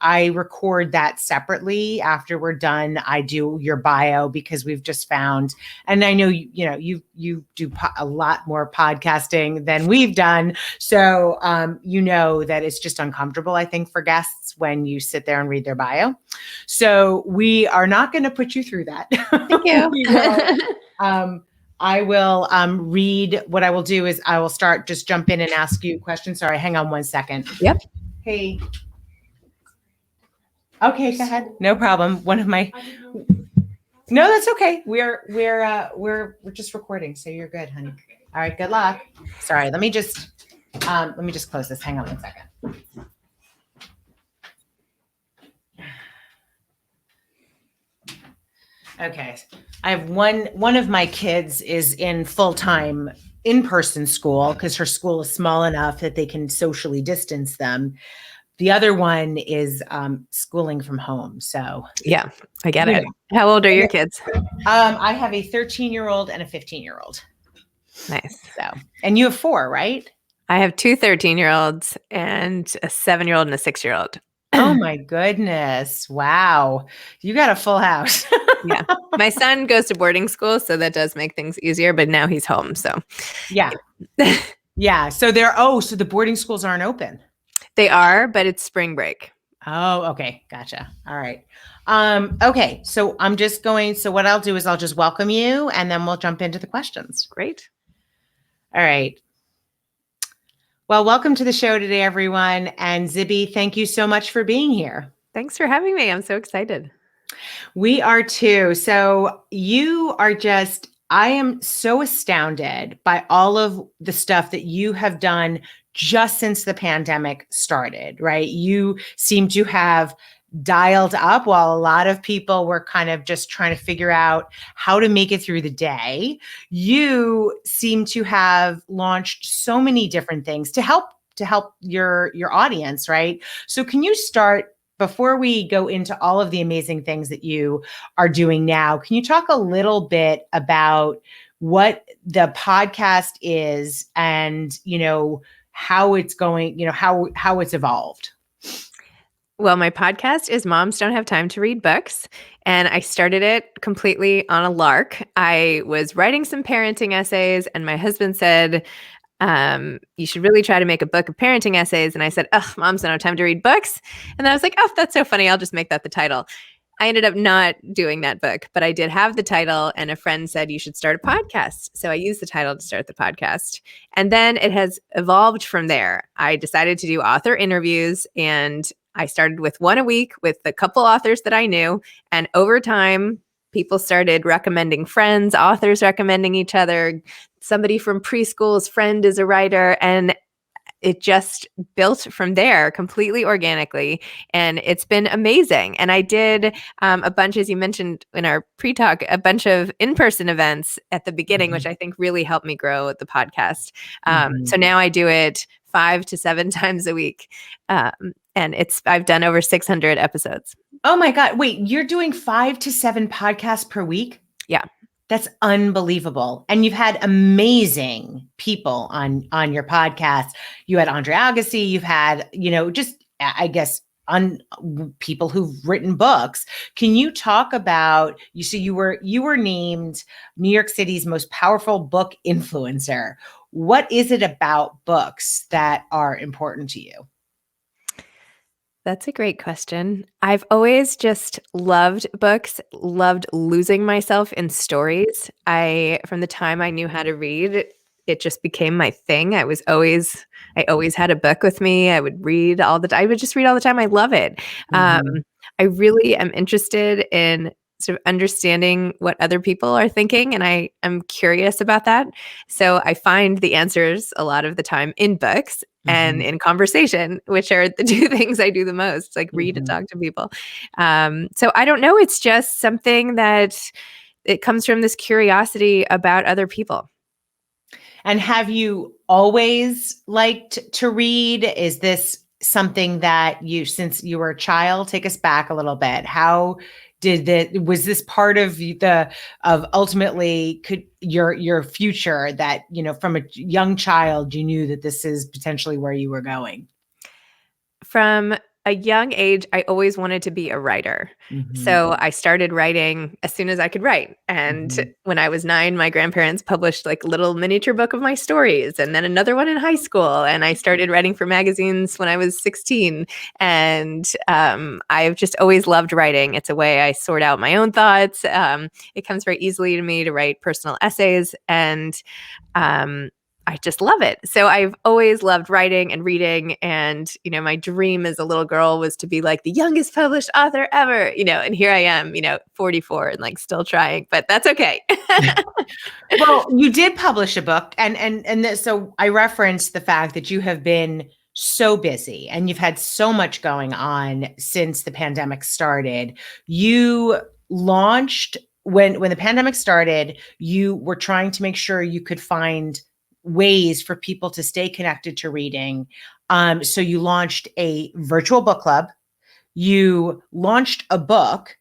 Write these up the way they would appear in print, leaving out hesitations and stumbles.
I record that separately. After we're done, I do your bio because we've just found, and I know you do a lot more podcasting than we've done. So you know that it's just uncomfortable, I think, for guests when you sit there and read their bio. So we are not going to put you through that. Thank you. I will read. What I will do is I will jump in and ask you questions. Sorry, hang on one second. Yep. Hey. Okay, go ahead. No problem. No, that's okay. We're just recording, so you're good, honey. All right, good luck. Sorry, let me just close this. Hang on one second. Okay. I have one of my kids is in full-time in-person school because her school is small enough that they can socially distance them. The other one is schooling from home. So yeah, I get it. How old are your kids? I have a 13-year-old and a 15-year-old. Nice. So, and you have 4, right? I have 2 13-year-olds and a 7-year-old and a 6-year-old. Oh my goodness. Wow. You got a full house. Yeah. My son goes to boarding school, so that does make things easier, but now he's home. So yeah. Yeah. So so the boarding schools aren't open. They are, but it's spring break. Oh, okay. Gotcha. All right. Okay. So what I'll do is I'll just welcome you and then we'll jump into the questions. Great. All right. Well, welcome to the show today, everyone. And Zibby, thank you so much for being here. Thanks for having me. I'm so excited. We are too. So I am so astounded by all of the stuff that you have done just since the pandemic started, right? You seem to have dialed up while a lot of people were kind of just trying to figure out how to make it through the day. You seem to have launched so many different things to help your audience, right? So can you start, before we go into all of the amazing things that you are doing now, can you talk a little bit about what the podcast is and, how it's going, how it's evolved? Well, my podcast is Moms Don't Have Time to Read Books, and I started it completely on a lark. I was writing some parenting essays, and my husband said, you should really try to make a book of parenting essays. And I said, oh, moms don't have time to read books. And I was like, oh, that's so funny. I'll just make that the title. I ended up not doing that book, but I did have the title, and a friend said, you should start a podcast. So I used the title to start the podcast. And then it has evolved from there. I decided to do author interviews, and I started with one a week with a couple authors that I knew. And over time, people started recommending friends, authors recommending each other. Somebody from preschool's friend is a writer, and it just built from there completely organically. And it's been amazing. And I did a bunch, as you mentioned in our pre-talk, a bunch of in-person events at the beginning, which I think really helped me grow the podcast. So now I do it 5 to 7 times a week. And I've done over 600 episodes. Oh my God. Wait, you're doing 5 to 7 podcasts per week? Yeah. That's unbelievable. And you've had amazing people on your podcast. You had Andre Agassi, you've had, people who've written books. Can you talk about, you were named New York City's most powerful book influencer. What is it about books that are important to you? That's a great question. I've always just loved books, loved losing myself in stories. From the time I knew how to read, it just became my thing. I always had a book with me. I would read all the time. I would just read all the time. I love it. I really am interested in sort of understanding what other people are thinking, and I am curious about that. So I find the answers a lot of the time in books and in conversation, which are the 2 things I do the most, like read and talk to people. So I don't know. It's just something that it comes from this curiosity about other people. And have you always liked to read? Is this something that since you were a child, take us back a little bit. How was this part of ultimately your future that, from a young child, you knew that this is potentially where you were going? From a young age, I always wanted to be a writer. Mhm. So I started writing as soon as I could write. And Mhm. when I was 9, my grandparents published like a little miniature book of my stories, and then another one in high school. And I started writing for magazines when I was 16. And I've just always loved writing. It's a way I sort out my own thoughts. It comes very easily to me to write personal essays. And I just love it. So I've always loved writing and reading. And, my dream as a little girl was to be like the youngest published author ever, and here I am, 44 and like still trying, but that's okay. Well, you did publish a book, so I referenced the fact that you have been so busy and you've had so much going on since the pandemic started. You launched when the pandemic started, you were trying to make sure you could find ways for people to stay connected to reading. So you launched a virtual book club. You launched a book,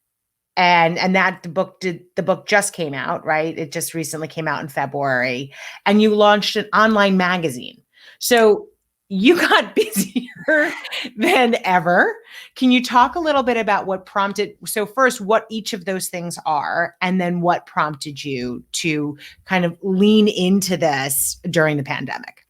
and that the book just came out, right? It just recently came out in February, and you launched an online magazine. So you got busier than ever. Can you talk a little bit about what prompted, so first, what each of those things are, and then what prompted you to kind of lean into this during the pandemic?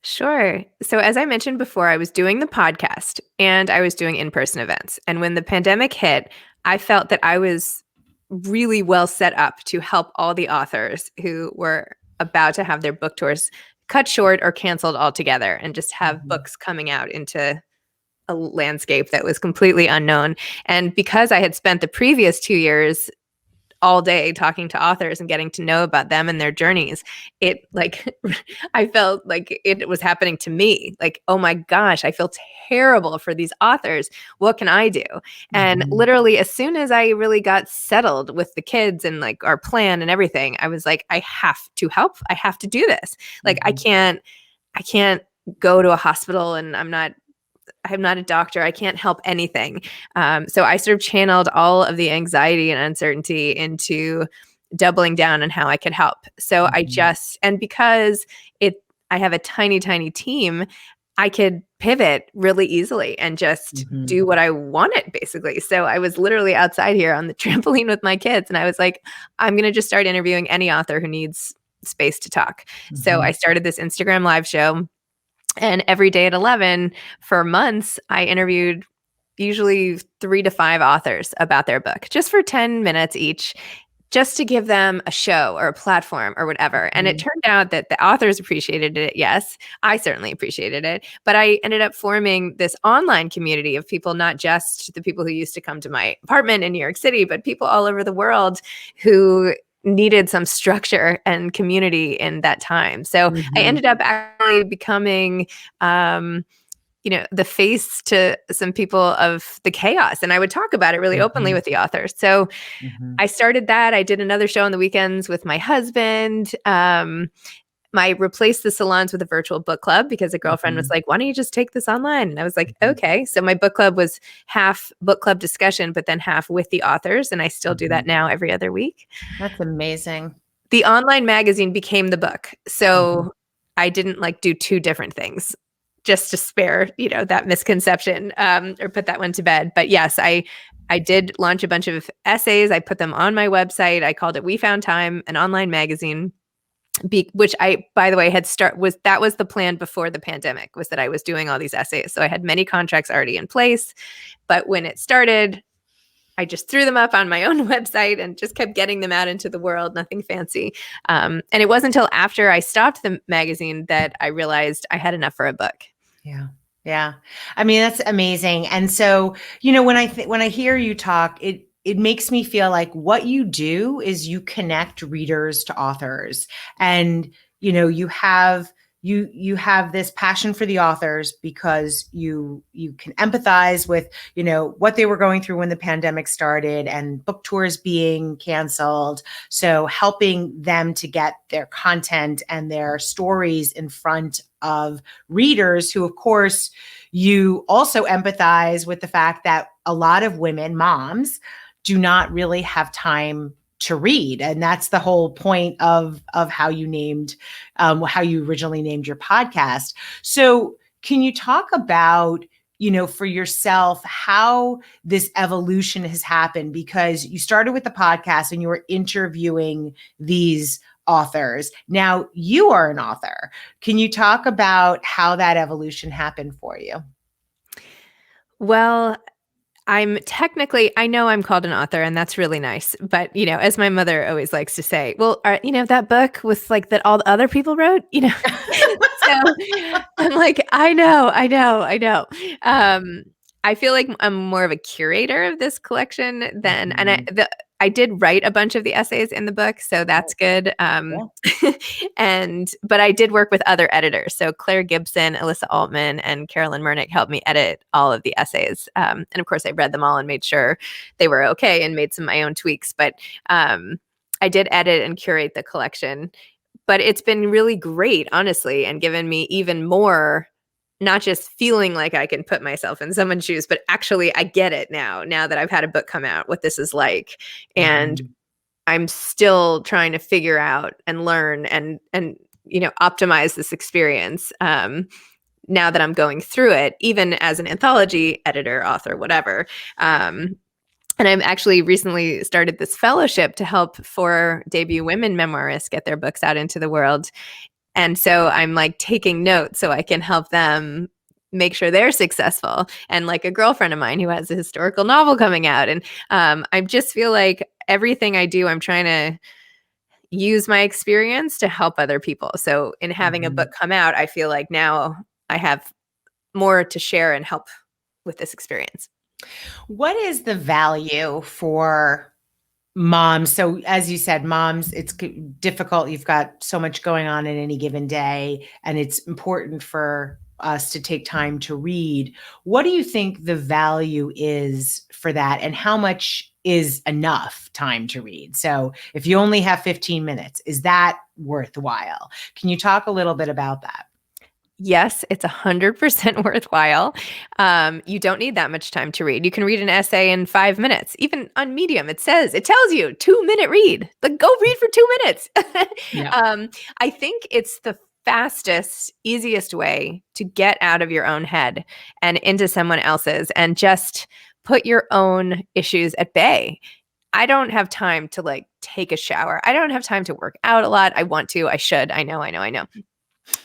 Sure. So, as I mentioned before, I was doing the podcast and I was doing in person events. And when the pandemic hit, I felt that I was really well set up to help all the authors who were about to have their book tours cut short or canceled altogether and just have Mhm. books coming out into a landscape that was completely unknown. And because I had spent the previous 2 years all day talking to authors and getting to know about them and their journeys, it like I felt like it was happening to me. Like, oh my gosh, I feel terrible for these authors. What can I do? And Mhm. literally as soon as I really got settled with the kids and like our plan and everything, I was like, I have to help. I have to do this. Like Mhm. I can't go to a hospital, and I'm not a doctor. I can't help anything. So I sort of channeled all of the anxiety and uncertainty into doubling down on how I could help. So Mhm. and because I have a tiny, tiny team, I could pivot really easily and just Mhm. do what I wanted, basically. So I was literally outside here on the trampoline with my kids, and I was like, I'm going to just start interviewing any author who needs space to talk. So I Mhm. started this Instagram live show, and every day at 11 for months, I interviewed usually 3 to 5 authors about their book just for 10 minutes each, just to give them a show or a platform or whatever. And it Mhm. turned out that the authors appreciated it. Yes, I certainly appreciated it. But I ended up forming this online community of people, not just the people who used to come to my apartment in New York City, but people all over the world who needed some structure and community in that time. So I Mhm. ended up actually becoming the face to some people of the chaos. And I would talk about it really openly Mhm. with the authors. So Mhm. I started that. I did another show on the weekends with my husband. I replaced the salons with a virtual book club because a girlfriend was Mhm. like, why don't you just take this online? And I was like, Mhm. okay. So my book club was half book club discussion, but then half with the authors. And I still do that Mhm. now every other week. That's amazing. The online magazine became the book. Mhm. So I didn't like do 2 different things just to spare, that misconception, or put that one to bed. But yes, I did launch a bunch of essays. I put them on my website. I called it We Found Time, an online magazine, which I, by the way, that was the plan before the pandemic, was that I was doing all these essays. So I had many contracts already in place. But when it started, I just threw them up on my own website and just kept getting them out into the world, nothing fancy. And it wasn't until after I stopped the magazine that I realized I had enough for a book. Yeah. Yeah. I mean, that's amazing. And so, when I hear you talk, it makes me feel like what you do is you connect readers to authors. And, you have this passion for the authors because you can empathize with, what they were going through when the pandemic started and book tours being canceled. So helping them to get their content and their stories in front of readers who, of course, you also empathize with the fact that a lot of women, moms, do not really have time to read, and that's the whole point of how you originally named your podcast. So, can you talk about for yourself, how this evolution has happened, because you started with the podcast and you were interviewing these authors. Now you are an author. Can you talk about how that evolution happened for you? Well, I know I'm called an author, and that's really nice. But, as my mother always likes to say, well, that book with like that all the other people wrote, So I'm like, I know. I feel like I'm more of a curator of this collection than, and I did write a bunch of the essays in the book, so that's good. Yeah. But I did work with other editors. So Claire Gibson, Alyssa Altman, and Carolyn Murnick helped me edit all of the essays. And of course, I read them all and made sure they were okay and made some of my own tweaks. But I did edit and curate the collection. But it's been really great, honestly, and given me even more, not just feeling like I can put myself in someone's shoes, but actually I get it now that I've had a book come out, what this is like. And I'm still trying to figure out and learn and optimize this experience now that I'm going through it, even as an anthology editor, author, whatever. And I've actually recently started this fellowship to help 4 debut women memoirists get their books out into the world. And so I'm like taking notes so I can help them make sure they're successful. And like a girlfriend of mine who has a historical novel coming out. And I just feel like everything I do, I'm trying to use my experience to help other people. So in having a book come out, I feel like now I have more to share and help with this experience. What is the value for moms? So as you said, moms, it's difficult. You've got so much going on in any given day, and it's important for us to take time to read. What do you think the value is for that, and how much is enough time to read? So if you only have 15 minutes, is that worthwhile? Can you talk a little bit about that? Yes, it's 100% worthwhile. You don't need that much time to read. You can read an essay in 5 minutes. Even on Medium, it tells you 2-minute read. Like, go read for 2 minutes. Yeah. I think it's the fastest, easiest way to get out of your own head and into someone else's and just put your own issues at bay. I don't have time to like take a shower. I don't have time to work out a lot. I want to, I should. I know.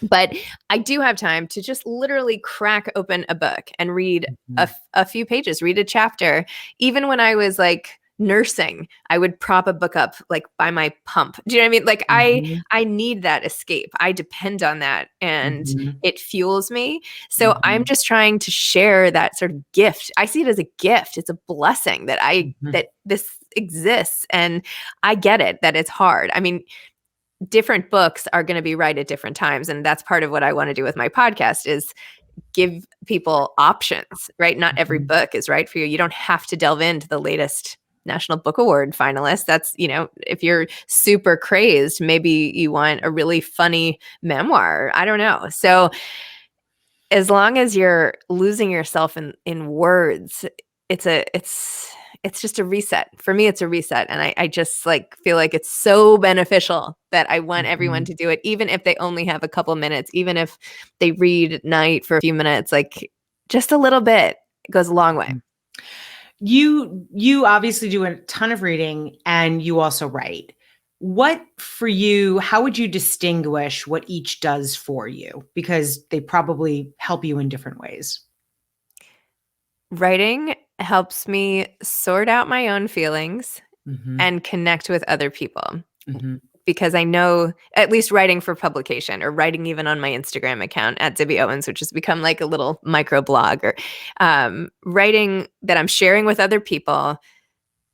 But I do have time to just literally crack open a book and read a few pages, read a chapter. Even when I was like nursing, I would prop a book up like by my pump. Do you know what I mean? Like I need that escape. I depend on that, and it fuels me. So I'm just trying to share that sort of gift. I see it as a gift. It's a blessing that that this exists, and I get it, that it's hard. I mean, different books are going to be right at different times. And that's part of what I want to do with my podcast is give people options, right? Not every book is right for you. You don't have to delve into the latest National Book Award finalist. That's, if you're super crazed, maybe you want a really funny memoir. I don't know. So as long as you're losing yourself in words, it's just a reset. For me, it's a reset. And I just like feel like it's so beneficial that I want everyone to do it, even if they only have a couple minutes, even if they read at night for a few minutes, like just a little bit, it goes a long way. You obviously do a ton of reading, and you also write. What for you, how would you distinguish what each does for you? Because they probably help you in different ways. Writing helps me sort out my own feelings and connect with other people. Because I know, at least writing for publication or writing even on my Instagram account at Zibby Owens, which has become like a little micro blog, or writing that I'm sharing with other people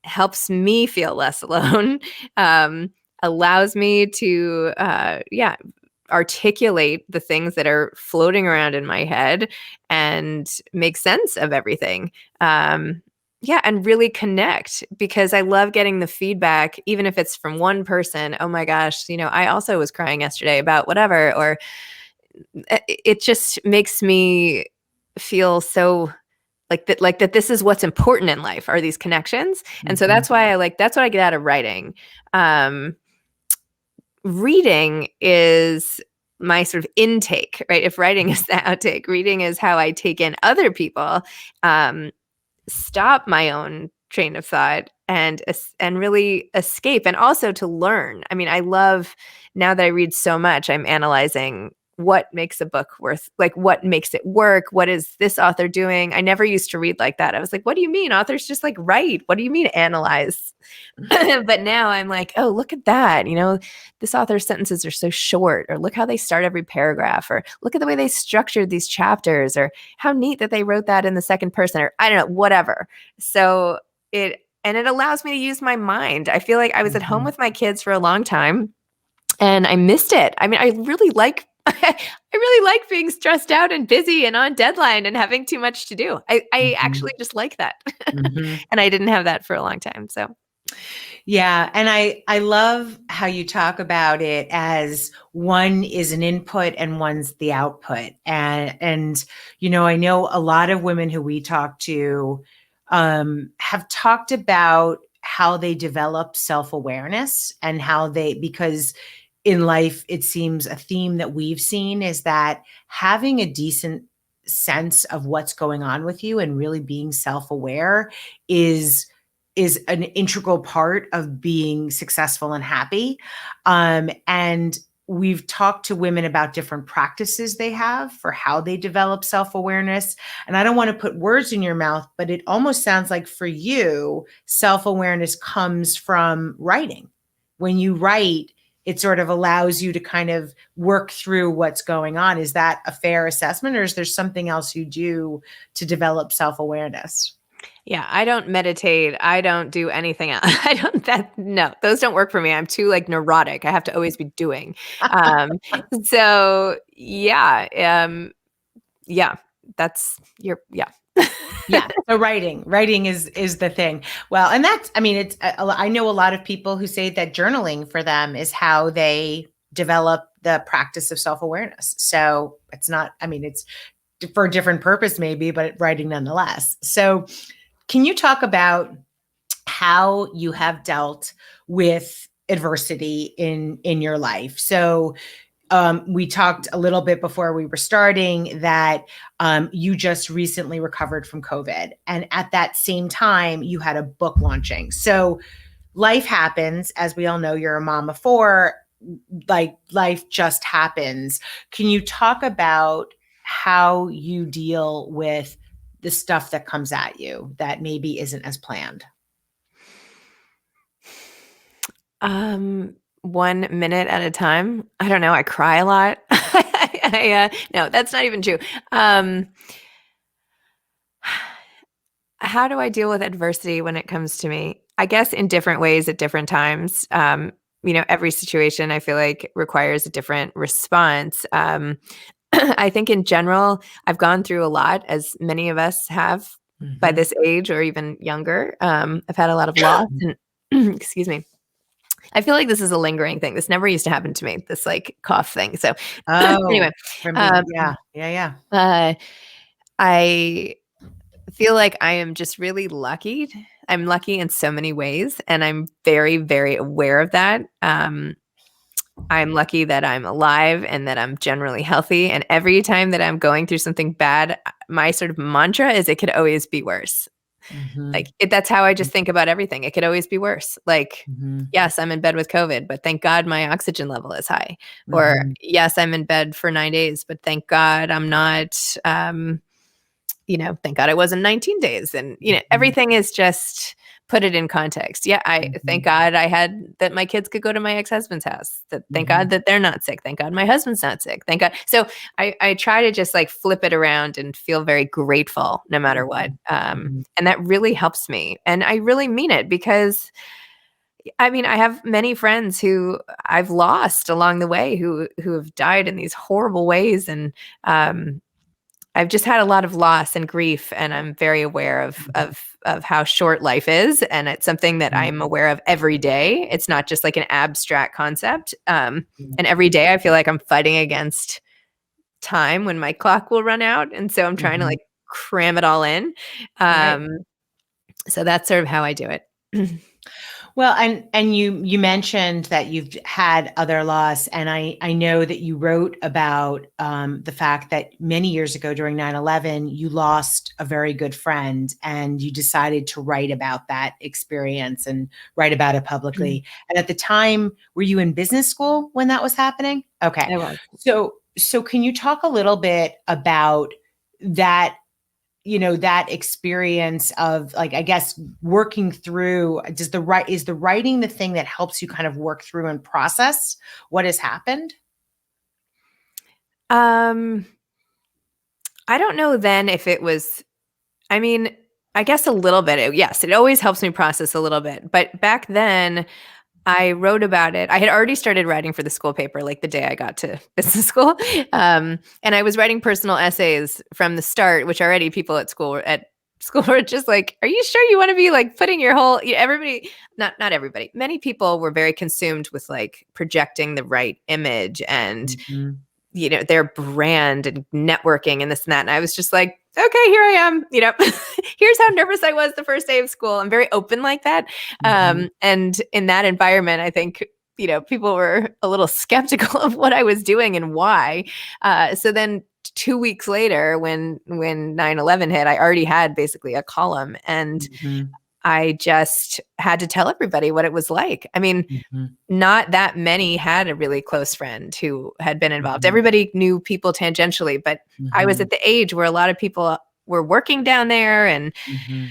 helps me feel less alone, allows me to, articulate the things that are floating around in my head and make sense of everything. And really connect, because I love getting the feedback, even if it's from one person. Oh my gosh, I also was crying yesterday about whatever, or it just makes me feel so like that this is what's important in life, are these connections. And so that's why that's what I get out of writing. Reading is my sort of intake, right? If writing is the outtake, reading is how I take in other people, stop my own train of thought, and really escape, and also to learn. I mean, I love, now that I read so much, I'm analyzing what makes a book worth, like, what makes it work, what is this author doing. I never used to read like that. I was like, what do you mean authors just like write? What do you mean analyze? But now I'm like, oh, look at that, this author's sentences are so short, or look how they start every paragraph, or look at the way they structured these chapters, or how neat that they wrote that in the second person, or I don't know, whatever. So it allows me to use my mind. I feel like I was at home with my kids for a long time and I missed it. I mean, I really like I really like being stressed out and busy and on deadline and having too much to do. I actually just like that. And I didn't have that for a long time. So yeah. And I love how you talk about it as one is an input and one's the output. And I know a lot of women who we talk to have talked about how they develop self-awareness and because in life, it seems a theme that we've seen is that having a decent sense of what's going on with you and really being self-aware is an integral part of being successful and happy. And we've talked to women about different practices they have for how they develop self-awareness. And I don't want to put words in your mouth, but it almost sounds like for you, self-awareness comes from writing. When you write, it sort of allows you to kind of work through what's going on. Is that a fair assessment, or is there something else you do to develop self-awareness? yeah, I don't meditate. I don't do anything else. No, those don't work for me. I'm too like neurotic. I have to always be doing. So yeah, that's yeah. Yeah. So writing is the thing. Well, and that's, I mean, I know a lot of people who say that journaling for them is how they develop the practice of self-awareness. So it's not, I mean, it's for a different purpose maybe, but writing nonetheless. So can you talk about how you have dealt with adversity in your life? So we talked a little bit before we were starting that you just recently recovered from COVID. And at that same time, you had a book launching. So life happens. As we all know, you're a mom of four. Like life just happens. Can you talk about how you deal with the stuff that comes at you that maybe isn't as planned? 1 minute at a time. I don't know. I cry a lot. No, that's not even true. How do I deal with adversity when it comes to me? I guess in different ways at different times. Every situation I feel like requires a different response. I think in general, I've gone through a lot, as many of us have by this age or even younger. I've had a lot of loss and excuse me. I feel like this is a lingering thing. This never used to happen to me, this like cough thing. So anyway, yeah. I feel like I am just really lucky. I'm lucky in so many ways, and I'm very, very aware of that. I'm lucky that I'm alive and that I'm generally healthy. And every time that I'm going through something bad, my sort of mantra is it could always be worse. Like that's how I just think about everything. It could always be worse. Like, yes, I'm in bed with COVID, but thank God my oxygen level is high. Or yes, I'm in bed for 9 days, but thank God I'm not, thank God I wasn't 19 days. And, everything is just put it in context. Yeah. I thank God that my kids could go to my ex-husband's house. Thank God that they're not sick. Thank God my husband's not sick. Thank God. So I try to just like flip it around and feel very grateful no matter what. And that really helps me. And I really mean it because I mean, I have many friends who I've lost along the way who have died in these horrible ways. And, I've just had a lot of loss and grief, and I'm very aware of how short life is, and it's something that I'm aware of every day. It's not just like an abstract concept. And every day I feel like I'm fighting against time when my clock will run out, and so I'm trying to like cram it all in. So that's sort of how I do it. Well, and you mentioned that you've had other loss, and I know that you wrote about the fact that many years ago during 9/11 you lost a very good friend, and you decided to write about that experience and write about it Mm. publicly. And at the time, were you in business school when that was happening? Okay. I was. So can you talk a little bit about that, that experience of, like, I guess, working through, is the writing the thing that helps you kind of work through and process what has happened? Um, I don't know then if it was, I mean, I guess a little bit. Yes, it always helps me process a little bit. But back then, I wrote about it. I had already started writing for the school paper like the day I got to business school. And I was writing personal essays from the start, which already people at school were just like, "Are you sure you want to be like putting your whole?" Everybody, not everybody. Many people were very consumed with like projecting the right image and Mhm, their brand and networking and this and that. And I was just like, okay, here I am, here's how nervous I was the first day of school. I'm very open like that. mhm, And in that environment, I think, people were a little skeptical of what I was doing and why. So then 2 weeks later, when 9/11 hit, I already had basically a column and mhm, I just had to tell everybody what it was like. I mean, mhm, not that many had a really close friend who had been involved. mhm, Everybody knew people tangentially, but I was mhm, at the age where a lot of people were working down there, and mhm,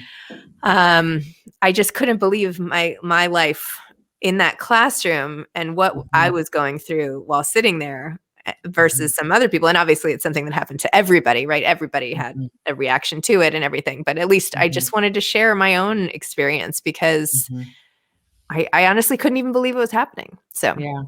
um, I just couldn't believe my life in that classroom and what I mhm, was going through while sitting there mhm, versus some other people. And obviously, it's something that happened to everybody, right? Everybody had mhm, a reaction to it and everything. But at least I mhm, just wanted to share my own experience because mhm. I honestly couldn't even believe it was happening. So. Yeah.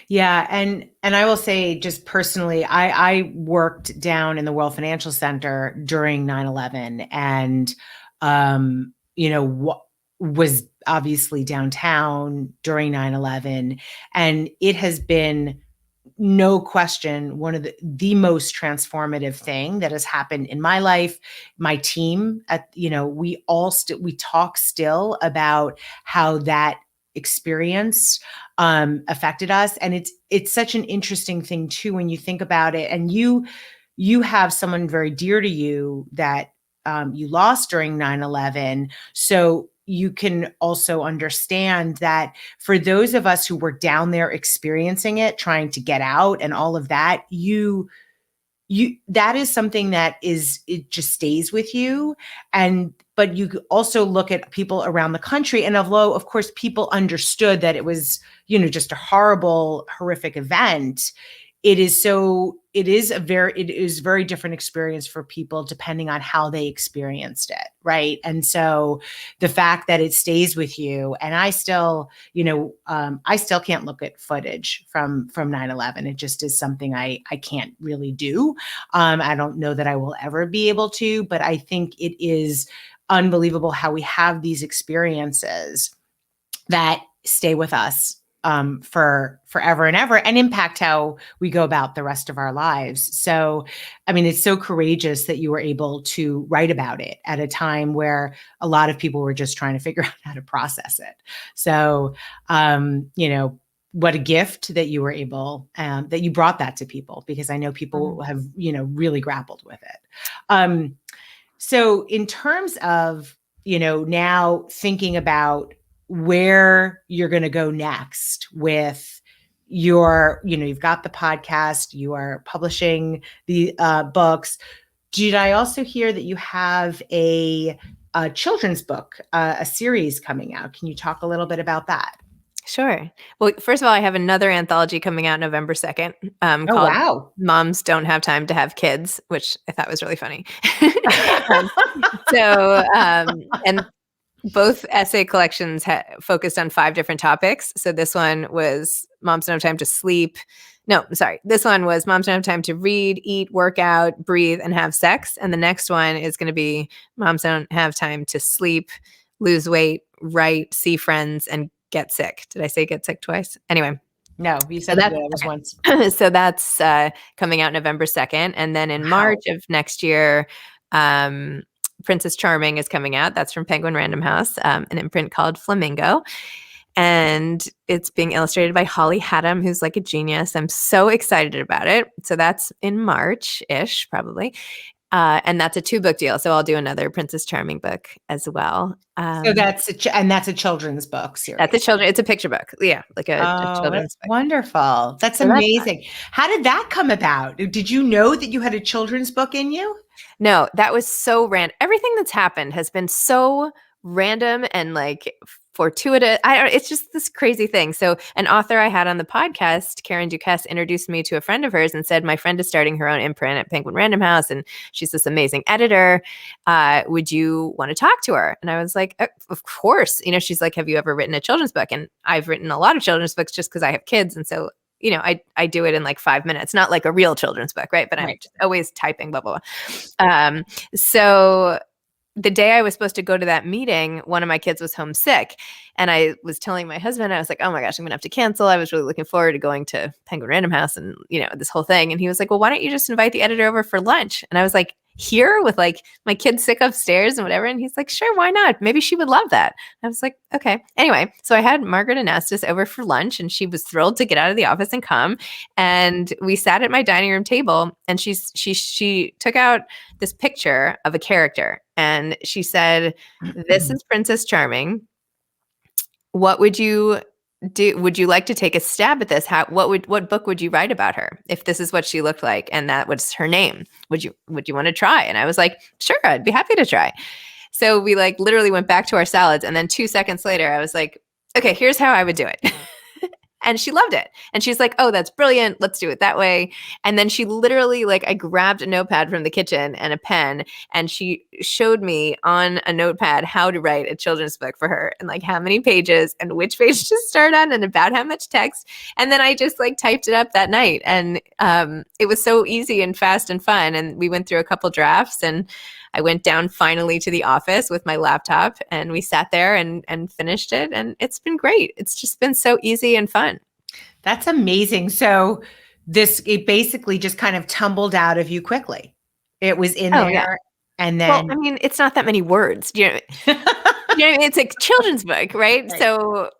Yeah, and I will say, just personally, I worked down in the World Financial Center during 9/11, and what was obviously downtown during 9/11, and it has been, no question, one of the most transformative thing that has happened in my life. My team, we talk still about how that experience affected us, and it's such an interesting thing too when you think about it. And you have someone very dear to you that you lost during 9/11, so you can also understand that for those of us who were down there experiencing it, trying to get out and all of that, that is something that it just stays with you. And but you also look at people around the country, and although of course people understood that it was, just a horrible, horrific event, it is very different experience for people depending on how they experienced it, right? And so the fact that it stays with you, and I still can't look at footage from 9/11. It just is something I can't really do. I don't know that I will ever be able to, but I think it is unbelievable how we have these experiences that stay with us for forever and ever, and impact how we go about the rest of our lives. So, I mean, it's so courageous that you were able to write about it at a time where a lot of people were just trying to figure out how to process it. So, what a gift that you were able, that you brought that to people, because I know people have, really grappled with it. So in terms of, now thinking about where you're going to go next with you've got the podcast, you are publishing the books. Did I also hear that you have a children's book, a series coming out? Can you talk a little bit about that? Sure. Well, first of all, I have another anthology coming out November 2nd, Oh, called wow. Moms Don't Have Time to Have Kids, which I thought was really funny. Um, and both essay collections focused on 5 different topics. So this one was Moms Don't Have Time to Sleep. No, sorry. This one was Moms Don't Have Time to Read, Eat, Work Out, Breathe, and Have Sex. And the next one is going to be Moms Don't Have Time to Sleep, Lose Weight, Write, See Friends, and Get Sick. Did I say get sick twice? Anyway, No, you so said that's that was once. okay. So that's coming out November 2nd. And then in Wow. March of next year, um, Princess Charming is coming out. That's from Penguin Random House, an imprint called Flamingo. And it's being illustrated by Holly Haddam, who's like a genius. I'm so excited about it. So that's in March-ish, probably. And that's a 2-book deal. So I'll do another Princess Charming book as well. So that's a children's book series. It's a picture book. Yeah, like a children's that's book. wonderful. That's amazing. How did that come about? Did you know that you had a children's book in you? No, that was so random. Everything that's happened has been so random and like fortuitous. It's just this crazy thing. So an author I had on the podcast, Karen Duquesne, introduced me to a friend of hers and said, my friend is starting her own imprint at Penguin Random House, and she's this amazing editor. Would you want to talk to her? And I was like, of course. She's like, have you ever written a children's book? And I've written a lot of children's books just because I have kids. And so I do it in like 5 minutes, not like a real children's book, right? But I'm just always typing, blah, blah, blah. So the day I was supposed to go to that meeting, one of my kids was homesick. And I was telling my husband, I was like, oh my gosh, I'm going to have to cancel. I was really looking forward to going to Penguin Random House and, this whole thing. And he was like, well, why don't you just invite the editor over for lunch? And I was like, here with like my kid sick upstairs and whatever. And he's like, sure, why not? Maybe she would love that. I was like, okay. Anyway, so I had Margaret Anastas over for lunch, and she was thrilled to get out of the office and come. And we sat at my dining room table, and she took out this picture of a character, and she said, this is Princess Charming. What would you do? Would you like to take a stab at this? What book would you write about her if this is what she looked like and that was her name? Would you want to try? And I was like, sure, I'd be happy to try. So we like literally went back to our salads, and then 2 seconds later, I was like, okay, here's how I would do it. And she loved it. And she's like, oh, that's brilliant. Let's do it that way. And then she literally, like, I grabbed a notepad from the kitchen and a pen, and she showed me on a notepad how to write a children's book for her, and like how many pages and which page to start on and about how much text. And then I just like typed it up that night. And it was so easy and fast and fun. And we went through a couple drafts, and I went down finally to the office with my laptop, and we sat there and finished it. And it's been great. It's just been so easy and fun. That's amazing. So it basically just kind of tumbled out of you quickly. It was in there. Yeah. And then, well, I mean, it's not that many words. It's a children's book, right? So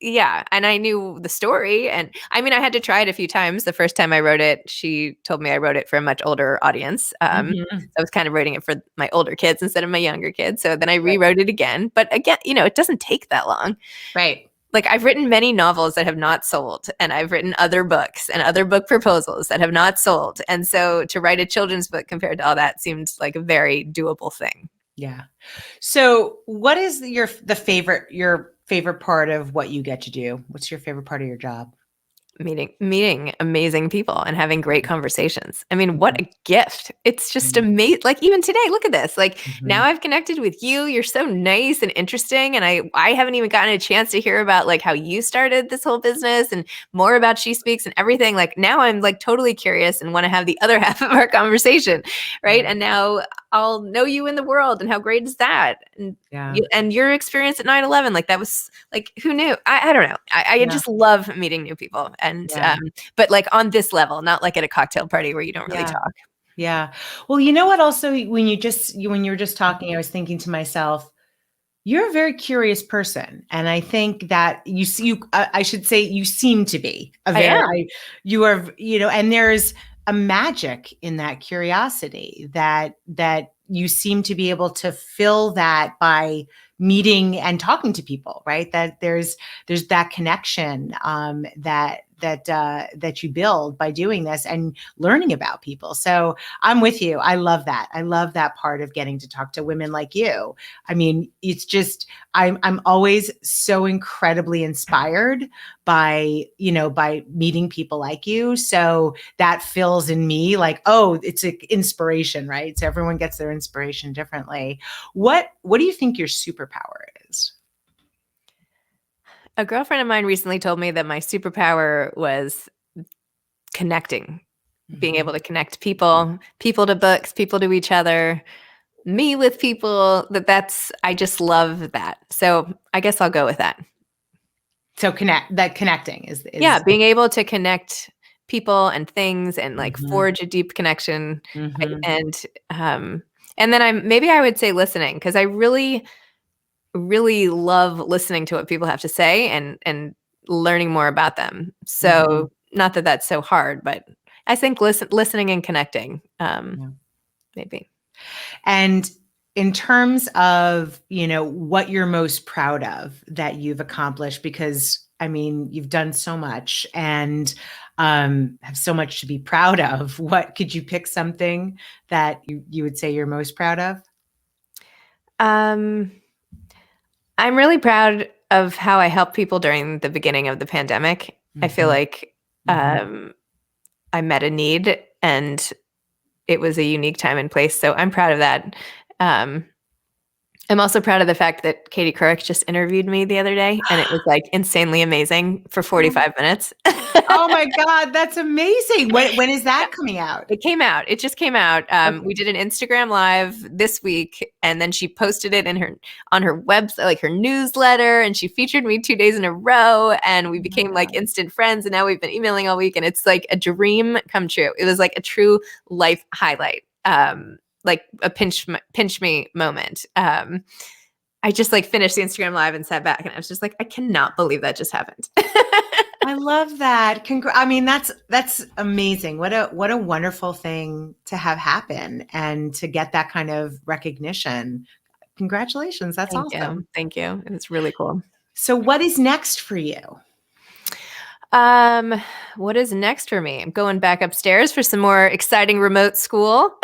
yeah. And I knew the story. And I mean, I had to try it a few times. The first time I wrote it, she told me I wrote it for a much older audience. I was kind of writing it for my older kids instead of my younger kids. So then I rewrote it again. But again, it doesn't take that long. Right. Like, I've written many novels that have not sold, and I've written other books and other book proposals that have not sold. And so to write a children's book compared to all that seems like a very doable thing. Yeah. So what is your favorite part of what you get to do? What's your favorite part of your job? Meeting amazing people and having great conversations. I mean, what a gift. It's just amazing. Like, even today, look at this. Like, now I've connected with you. You're so nice and interesting. And I haven't even gotten a chance to hear about like how you started this whole business and more about She Speaks and everything. Like, now I'm like totally curious and want to have the other half of our conversation. Right. And now I'll know you in the world, and how great is that? And and your experience at 9/11, like that was like, who knew? I don't know. I just love meeting new people. And but like on this level, not like at a cocktail party where you don't really talk. Yeah. Well, you know what? Also, when you were just talking, I was thinking to myself, you're a very curious person, and I think that I should say you seem to be a very. You are, and there's a magic in that curiosity that you seem to be able to fill that by meeting and talking to people, right? That there's that connection that you build by doing this and learning about people. So I'm with you. I love that. I love that part of getting to talk to women like you. I mean, it's just, I'm always so incredibly inspired by meeting people like you. So that fills in me like, oh, it's an inspiration, right? So everyone gets their inspiration differently. What do you think your superpower is? A girlfriend of mine recently told me that my superpower was connecting, being able to connect people to books, people to each other, me with people. I just love that. So I guess I'll go with that. So connecting is being able to connect people and things and like forge a deep connection. And And then maybe I would say listening, because I really, really love listening to what people have to say and learning more about them. So not that that's so hard, but I think listening and connecting, Yeah. maybe. And in terms of, what you're most proud of that you've accomplished, because I mean, you've done so much and have so much to be proud of. What could you pick something that you would say you're most proud of? I'm really proud of how I helped people during the beginning of the pandemic. I feel like I met a need and it was a unique time and place. So I'm proud of that. I'm also proud of the fact that Katie Couric just interviewed me the other day, and it was like insanely amazing for 45 minutes. Oh my God, that's amazing. When is that coming out? It came out. It just came out. Okay. We did an Instagram live this week, and then she posted it on her website, like her newsletter, and she featured me 2 days in a row, and we became like instant friends, and now we've been emailing all week, and it's like a dream come true. It was like a true life highlight. Like a pinch me moment. I just like finished the Instagram live and sat back and I was just like, I cannot believe that just happened. I love that. I mean, that's amazing. What a wonderful thing to have happen and to get that kind of recognition. Congratulations. That's Thank awesome. you. Thank you. It was really cool. So what is next for you? What is next for me? I'm going back upstairs for some more exciting remote school.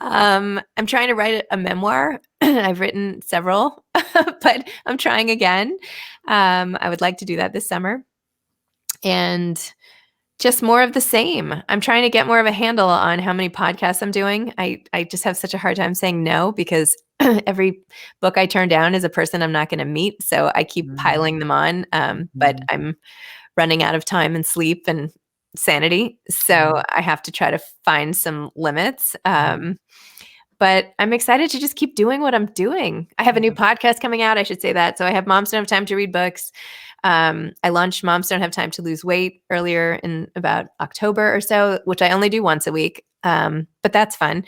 I'm trying to write a memoir. I've written several, but I'm trying again. I would like to do that this summer. And just more of the same. I'm trying to get more of a handle on how many podcasts I'm doing. I just have such a hard time saying no because every book I turn down is a person I'm not going to meet. So I keep piling them on. But I'm running out of time and sleep and sanity. So I have to try to find some limits. But I'm excited to just keep doing what I'm doing. I have a new podcast coming out. I should say that. So I have Moms Don't Have Time to Read Books. I launched Moms Don't Have Time to Lose Weight earlier in about October or so, which I only do once a week. But that's fun.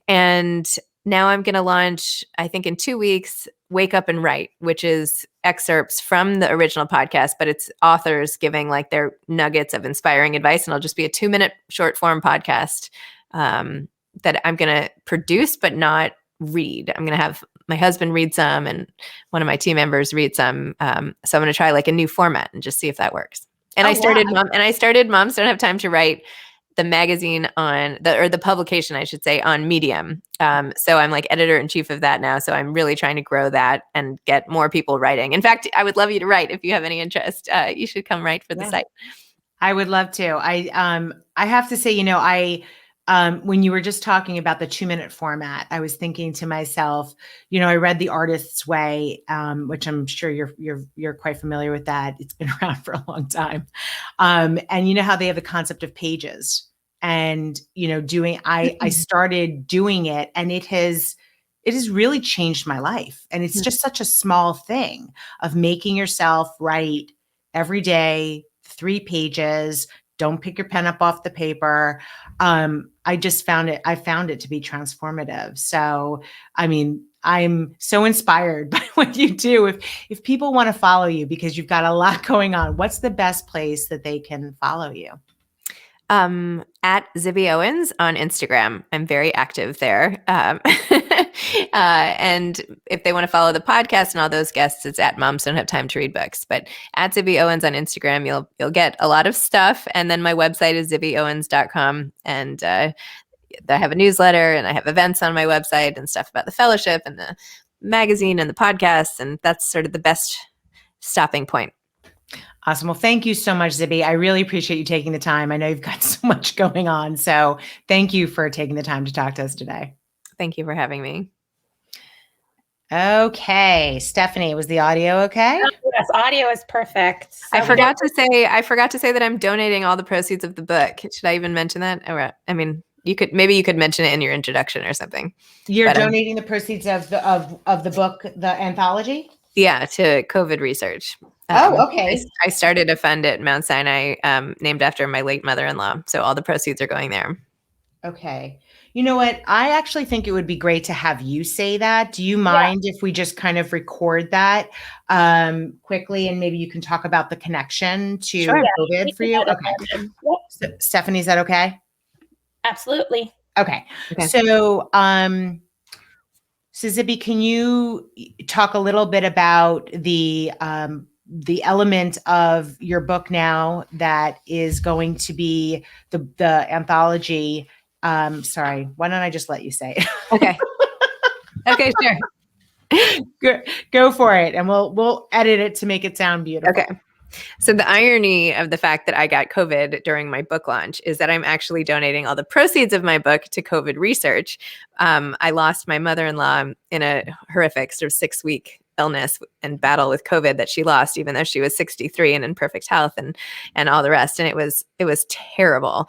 And now I'm going to launch, I think in 2 weeks, Wake Up and Write, which is excerpts from the original podcast, but it's authors giving like their nuggets of inspiring advice. And it'll just be a 2-minute short form podcast that I'm going to produce, but not read. I'm going to have my husband read some and one of my team members read some. So I'm going to try like a new format and just see if that works. And I started Moms Don't Have Time to Write, the magazine the publication, I should say, on Medium. So I'm like editor-in-chief of that now. So I'm really trying to grow that and get more people writing. In fact, I would love you to write if you have any interest. You should come write for the site. I would love to. I have to say, when you were just talking about the 2-minute format, I was thinking to myself, I read The Artist's Way, which I'm sure you're quite familiar with that. It's been around for a long time. And you know how they have the concept of pages and, I started doing it and it has really changed my life. And it's just such a small thing of making yourself write every day, 3 pages. Don't pick your pen up off the paper. I found it to be transformative. So, I mean, I'm so inspired by what you do. If people want to follow you because you've got a lot going on, what's the best place that they can follow you? At Zibby Owens on Instagram. I'm very active there. And if they want to follow the podcast and all those guests, it's at Moms Don't Have Time to Read Books. But at Zibby Owens on Instagram, you'll get a lot of stuff. And then my website is zibbyowens.com. And I have a newsletter and I have events on my website and stuff about the fellowship and the magazine and the podcast. And that's sort of the best stopping point. Awesome. Well, thank you so much, Zibby. I really appreciate you taking the time. I know you've got so much going on. So thank you for taking the time to talk to us today. Thank you for having me. Okay. Stephanie, was the audio okay? Yes, audio is perfect. So I forgot to say that I'm donating all the proceeds of the book. Should I even mention that? Or, I mean, you could mention it in your introduction or something. You're donating the proceeds of the book, the anthology? Yeah, to COVID research. Okay. I started a fund at Mount Sinai named after my late mother-in-law. So all the proceeds are going there. Okay. You know what? I actually think it would be great to have you say that. Do you mind if we just kind of record that quickly, and maybe you can talk about the connection to Sure. COVID for you? Okay. Yep, So, Stephanie, is that okay? absolutely. Okay. Okay. So Zibby, can you talk a little bit about the element of your book now that is going to be the anthology? Sorry, why don't I just let you say it? Okay. Okay, sure. Go for it, and we'll edit it to make it sound beautiful. Okay. So the irony of the fact that I got COVID during my book launch is that I'm actually donating all the proceeds of my book to COVID research. I lost my mother-in-law in a horrific sort of 6-week illness and battle with COVID that she lost, even though she was 63 and in perfect health and all the rest. And it was terrible.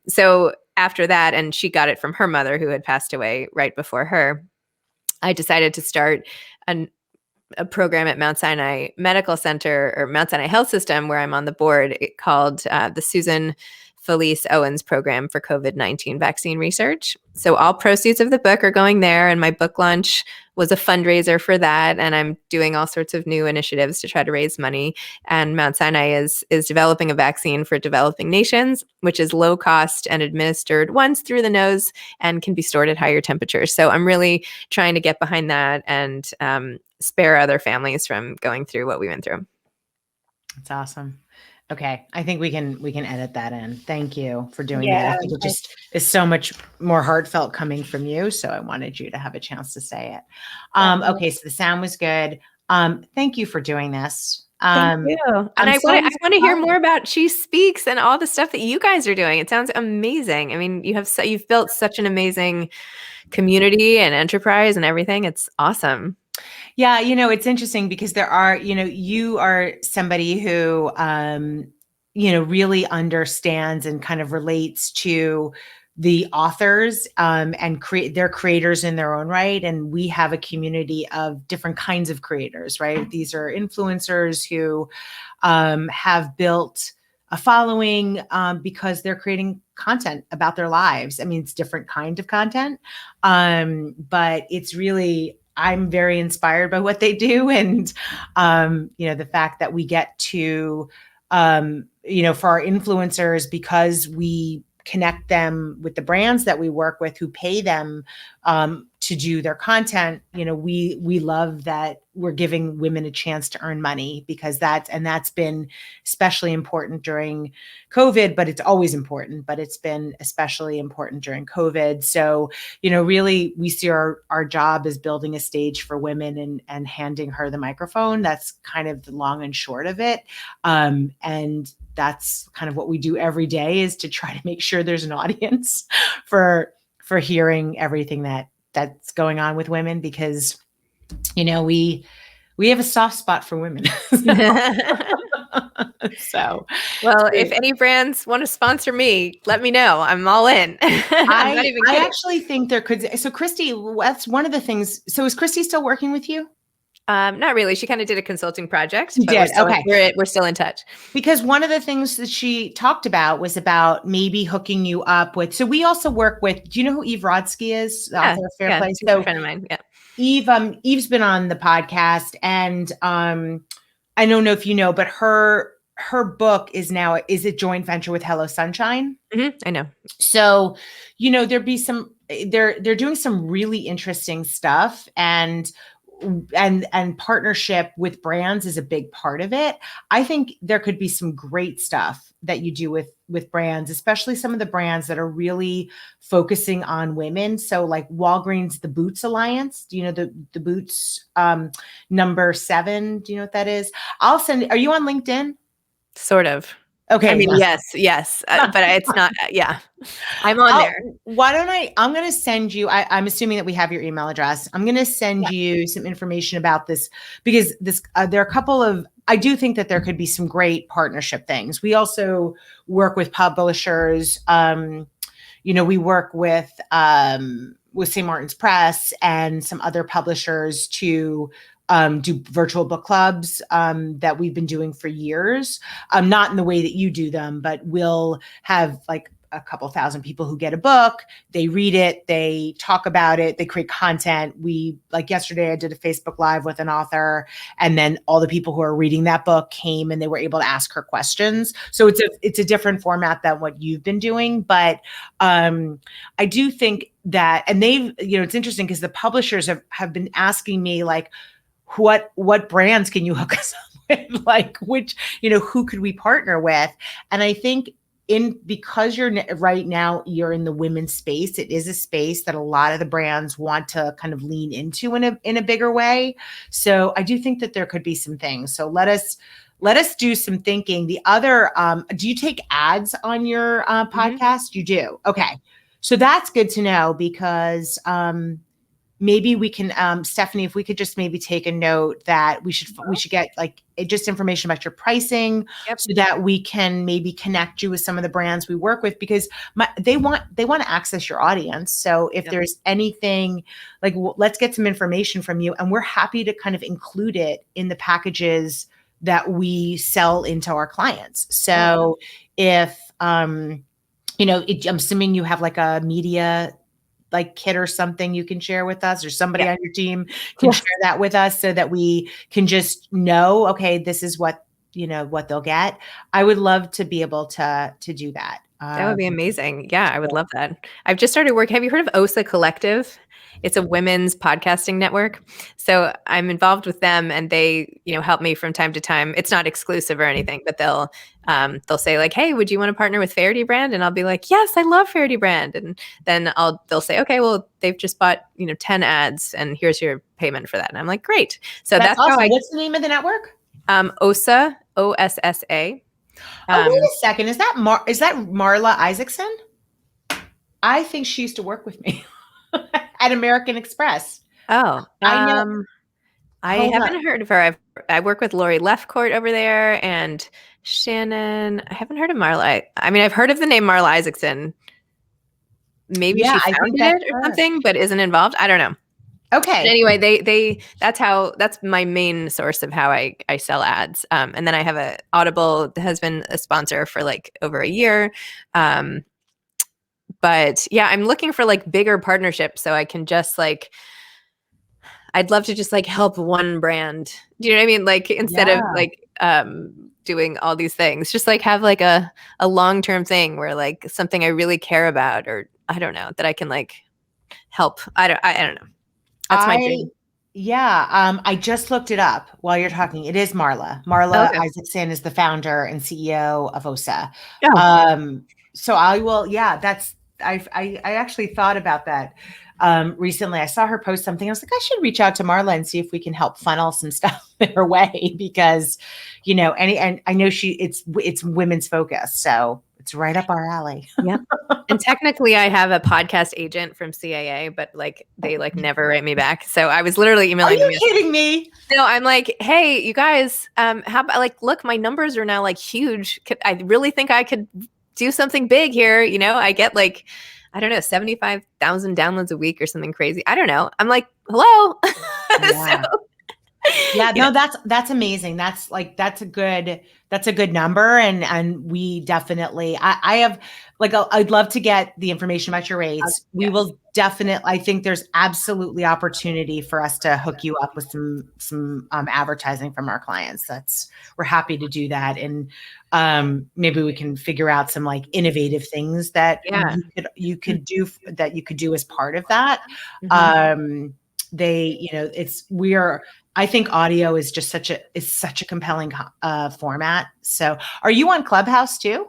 So after that, and she got it from her mother who had passed away right before her, I decided to start a program at Mount Sinai Medical Center or Mount Sinai Health System, where I'm on the board, called the Susan Felice Owens Program for COVID-19 Vaccine Research. So all proceeds of the book are going there, and my book launch was a fundraiser for that. And I'm doing all sorts of new initiatives to try to raise money. And Mount Sinai is developing a vaccine for developing nations, which is low cost and administered once through the nose and can be stored at higher temperatures. So I'm really trying to get behind that and spare other families from going through what we went through. That's awesome. Okay, I think we can edit that in. Thank you for doing that. I think it just is so much more heartfelt coming from you. So I wanted you to have a chance to say it. Okay, so the sound was good. Thank you for doing this. Thank you. And I want to hear more about She Speaks and all the stuff that you guys are doing. It sounds amazing. I mean, you've built such an amazing community and enterprise and everything. It's awesome. Yeah, it's interesting because there are, you are somebody who, really understands and kind of relates to the authors and they're creators in their own right. And we have a community of different kinds of creators, right? These are influencers who have built a following because they're creating content about their lives. I mean, it's different kind of content, but it's really, I'm very inspired by what they do. And, the fact that we get to, for our influencers, because we connect them with the brands that we work with who pay them to do their content, we love that we're giving women a chance to earn money, because that's been especially important during COVID, but it's always important, but it's been especially important during COVID. So, really we see our job as building a stage for women and handing her the microphone. That's kind of the long and short of it. And that's kind of what we do every day, is to try to make sure there's an audience for hearing everything that's going on with women, because, we have a soft spot for women. So, well, if any brands want to sponsor me, let me know. I'm all in. I actually think there could. So Christy, that's one of the things. So is Christy still working with you? Not really. She kind of did a consulting project. She did. We're still in touch. Because one of the things that she talked about was about maybe hooking you up with. So we also work with. Do you know who Eve Rodsky is? The author of Fair Play. So, a friend of mine. Yeah. Eve's been on the podcast, and I don't know if you know, but her book is a joint venture with Hello Sunshine. Mm-hmm, I know. So, there'd be they're doing some really interesting stuff, and partnership with brands is a big part of it. I think there could be some great stuff that you do with brands, especially some of the brands that are really focusing on women. So like Walgreens, the Boots Alliance, do you know the Boots number 7? Do you know what that is? Are you on LinkedIn? Sort of. Okay. I mean, yes. But it's not, yeah, I'm on there. Why don't I'm going to send you, I'm assuming that we have your email address. I'm going to send you some information about this, because there are a couple of, I do think that there could be some great partnership things. We also work with publishers. We work with St. Martin's Press and some other publishers to do virtual book clubs that we've been doing for years. Not in the way that you do them, but we'll have like a couple thousand people who get a book, they read it, they talk about it, they create content. Like yesterday, I did a Facebook Live with an author, and then all the people who are reading that book came and they were able to ask her questions. So it's a different format than what you've been doing. But I do think that, and it's interesting because the publishers have been asking me like, what brands can you hook us up with? Like who could we partner with? And I think because right now you're in the women's space, it is a space that a lot of the brands want to kind of lean into in a bigger way. So I do think that there could be some things. So let us do some thinking. The other, do you take ads on your podcast? You do. Okay. So that's good to know because, maybe we can, Stephanie, if we could just maybe take a note that we should get like just information about your pricing, so that we can maybe connect you with some of the brands we work with, because they want to access your audience. So if there's anything like, let's get some information from you, and we're happy to kind of include it in the packages that we sell into our clients. So if, I'm assuming you have like a media like kit or something you can share with us, or somebody on your team can share that with us so that we can just know, okay, this is what they'll get. I would love to be able to do that. That would be amazing. Yeah, I would love that. I've just started work. Have you heard of OSA Collective? It's a women's podcasting network. So I'm involved with them, and they, help me from time to time. It's not exclusive or anything, but they'll say like, hey, would you want to partner with Faherty Brand? And I'll be like, yes, I love Faherty Brand. And then they'll say, okay, well, they've just bought, 10 ads and here's your payment for that. And I'm like, great. So that's awesome. how What's the name of the network? OSA, OSSA. Wait a second. Is that Marla Isaacson? I think she used to work with me at American Express. Oh, I know. I haven't heard of her. I work with Lori Lefcourt over there and Shannon. I haven't heard of Marla. I mean, I've heard of the name Marla Isaacson. Maybe she founded it or something, but isn't involved. I don't know. Okay. But anyway, that's my main source of how I sell ads. And then I have Audible has been a sponsor for like over a year. But yeah, I'm looking for like bigger partnerships so I can just like, I'd love to just like help one brand. Do you know what I mean? Like instead of like doing all these things, just like have like a long-term thing where like something I really care about, or I don't know, that I can like help. I don't know. That's my dream. Yeah. I just looked it up while you're talking. It is Marla. Marla Isaacson is the founder and CEO of OSA. Oh. So I will, I actually thought about that recently. I saw her post something. I was like, I should reach out to Marla and see if we can help funnel some stuff her way, because, and I know it's women's focus. So it's right up our alley. Yeah. And technically I have a podcast agent from CAA, but like they like never write me back. So I was literally emailing them. Are you kidding me? No, I'm like, hey, you guys, how about like, look, my numbers are now like huge. I really think I could do something big here. I get like, I don't know, 75,000 downloads a week or something crazy. I don't know. I'm like, hello. Yeah. No, that's amazing. That's a good number. And we definitely, I have like, I'd love to get the information about your rates. We will definitely, I think there's absolutely opportunity for us to hook you up with some advertising from our clients. We're happy to do that. And maybe we can figure out some like innovative things that you could do as part of that. Mm-hmm. I think audio is just such a compelling format. So are you on Clubhouse too?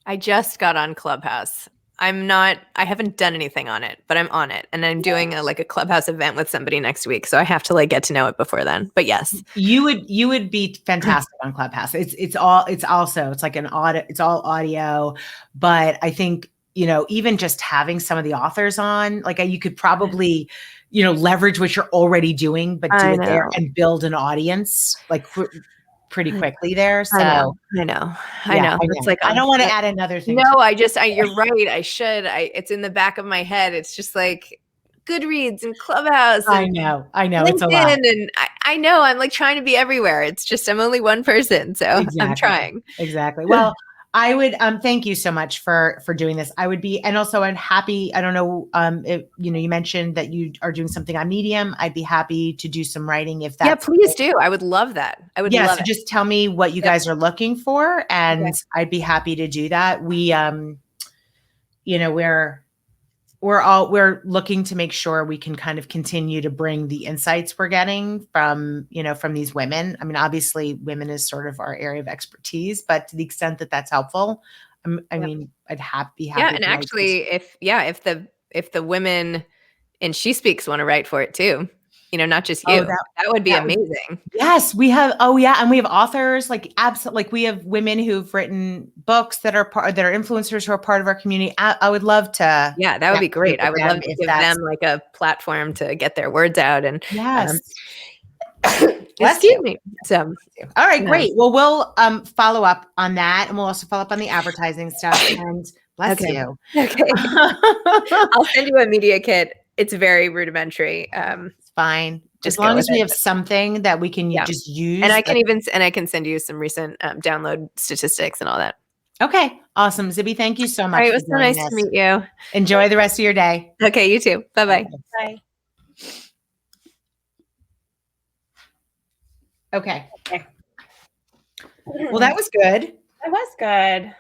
I just got on Clubhouse. I haven't done anything on it, but I'm on it, and I'm doing a Clubhouse event with somebody next week. So I have to like get to know it before then, but yes, you would be fantastic on Clubhouse. It's all audio, but I think, even just having some of the authors on, like you could probably, leverage what you're already doing, but do it there and build an audience like pretty quickly there. So I know. It's like, I don't want to add another thing. No, you're right. I should. It's in the back of my head. It's just like Goodreads and Clubhouse. And I know. LinkedIn, it's a lot. And I know I'm like trying to be everywhere. It's just, I'm only one person. So exactly. I'm trying. Exactly. Well, I would thank you so much for doing this. I would be, and also I'm happy. I don't know if you mentioned that you are doing something on Medium. I'd be happy to do some writing if that's please do. I would love that. I would love so it. just tell me what you guys are looking for, and I'd be happy to do that. We we're looking to make sure we can kind of continue to bring the insights we're getting from these women. I mean, obviously women is sort of our area of expertise, but to the extent that that's helpful, I mean, I'd be happy. Yeah. And actually if the women in She Speaks want to write for it too, not just you, that would be amazing. Yes, we have. Oh yeah. And we have authors like we have women who've written books that are influencers who are part of our community. I would love to. Yeah, that would be great. I would love to give them like a platform to get their words out. And yes. Excuse me. So, all right, great. Well, we'll follow up on that, and we'll also follow up on the advertising stuff. And bless you. Okay. I'll send you a media kit. It's very rudimentary. It's fine. As long as we have something that we can just use. And I can send you some recent download statistics and all that. Okay. Awesome. Zibby, thank you so much. All right, it was so nice to meet you. Enjoy the rest of your day. Okay, you too. Bye-bye. Bye. Okay. Well, that was good. That was good.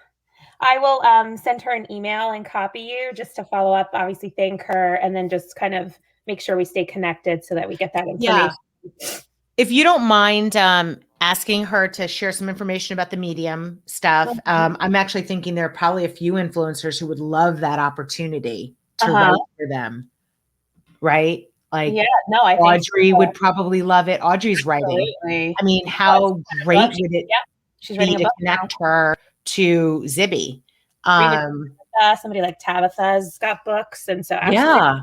I will send her an email and copy you just to follow up, obviously thank her, and then just kind of make sure we stay connected so that we get that information. Yeah. If you don't mind asking her to share some information about the Medium stuff, I'm actually thinking there are probably a few influencers who would love that opportunity to write for them. Right? Like, I think Audrey would probably love it. Audrey's writing. I mean, how great would it She's be writing to connect her to Zibby? Somebody like Tabitha's got books, and so absolutely.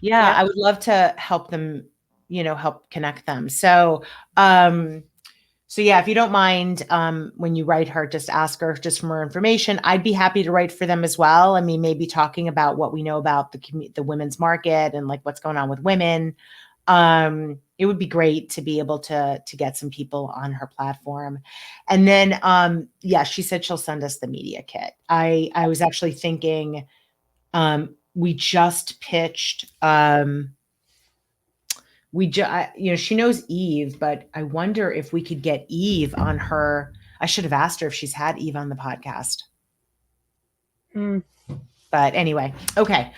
Yeah, I would love to help them, help connect them. So, if you don't mind, when you write her, just ask her just for more information. I'd be happy to write for them as well. I mean, maybe talking about what we know about the women's market and like what's going on with women. It would be great to be able to get some people on her platform. And then, she said she'll send us the media kit. I was actually thinking, we just pitched, she knows Eve, but I wonder if we could get Eve on her. I should have asked her if she's had Eve on the podcast. But anyway, okay.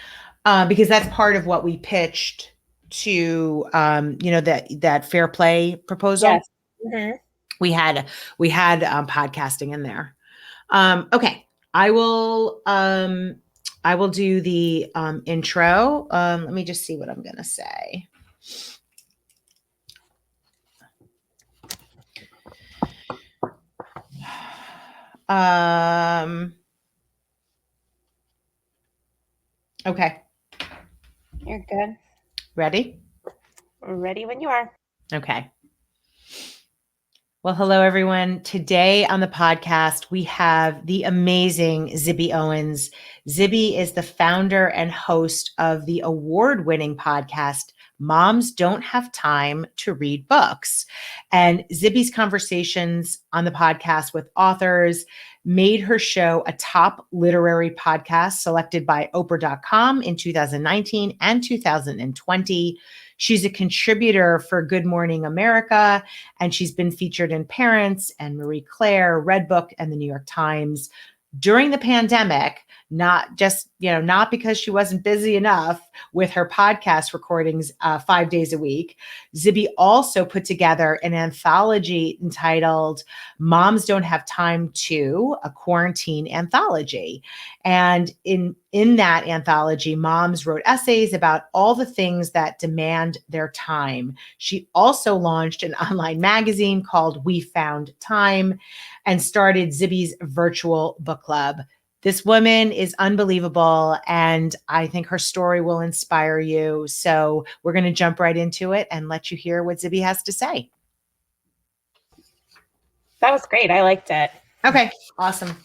Because that's part of what we pitched to, that fair play proposal. Yes. Mm-hmm. We had podcasting in there. Okay. I will do the intro. Let me just see what I'm going to say. Okay. You're good. Ready? Ready when you are. Okay. Well, hello, everyone. Today on the podcast, we have the amazing Zibby Owens. Zibby is the founder and host of the award-winning podcast, Moms Don't Have Time to Read Books. And Zibby's conversations on the podcast with authors made her show a top literary podcast selected by Oprah.com in 2019 and 2020. She's a contributor for Good Morning America, and she's been featured in Parents and Marie Claire, Redbook, and the New York Times. During the pandemic, not because she wasn't busy enough with her podcast recordings 5 days a week, Zibby also put together an anthology entitled Moms Don't Have Time to, a quarantine anthology. And in that anthology, moms wrote essays about all the things that demand their time. She also launched an online magazine called We Found Time and started Zibby's virtual book club. This woman is unbelievable, and I think her story will inspire you. So we're going to jump right into it and let you hear what Zibby has to say. That was great. I liked it. Okay, awesome.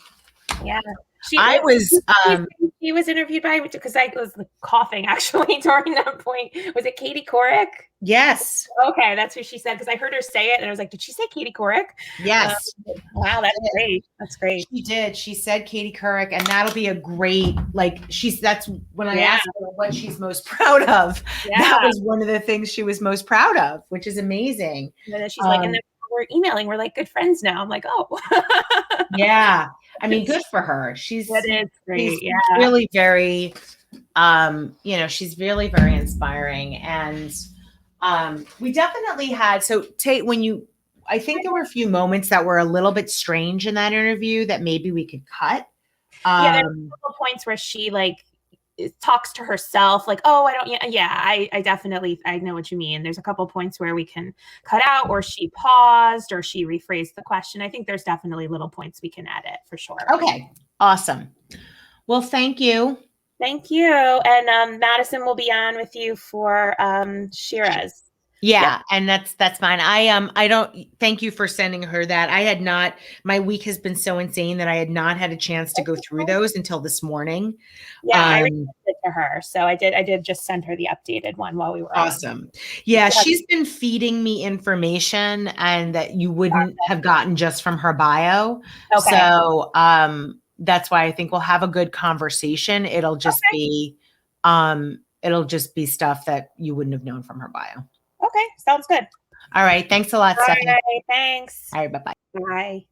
Yeah. She was interviewed by, because I was coughing actually during that point. Was it Katie Couric? Yes. Okay, that's who she said, because I heard her say it and I was like, did she say Katie Couric? Yes. Wow, that's great. That's great. She did. She said Katie Couric, and that'll be a great, that's when I asked her what she's most proud of. Yeah. That was one of the things she was most proud of, which is amazing. And then she's like, and then we're emailing, we're like good friends now. I'm like, oh. Yeah. I mean, good for her. That is great. She's really very, she's really very inspiring. And we definitely had, I think there were a few moments that were a little bit strange in that interview that maybe we could cut. There's a couple points where she talks to herself, like, oh, I definitely, I know what you mean. There's a couple points where we can cut out, or she paused, or she rephrased the question. I think there's definitely little points we can edit for sure. Okay. Awesome. Well, thank you. Thank you. And Madison will be on with you for Shira's. Yeah, yep. And that's fine. I don't thank you for sending her that. I had not, my week has been so insane that I had not had a chance to go through those until this morning. Yeah, I reached it to her. So I did just send her the updated one while we were awesome. On. Yeah, she's been feeding me information and that you wouldn't have gotten just from her bio. Okay. So that's why I think we'll have a good conversation. It'll just be stuff that you wouldn't have known from her bio. Okay, sounds good. All right. Thanks a lot, Stephanie. All right, thanks. All right, bye-bye. Bye.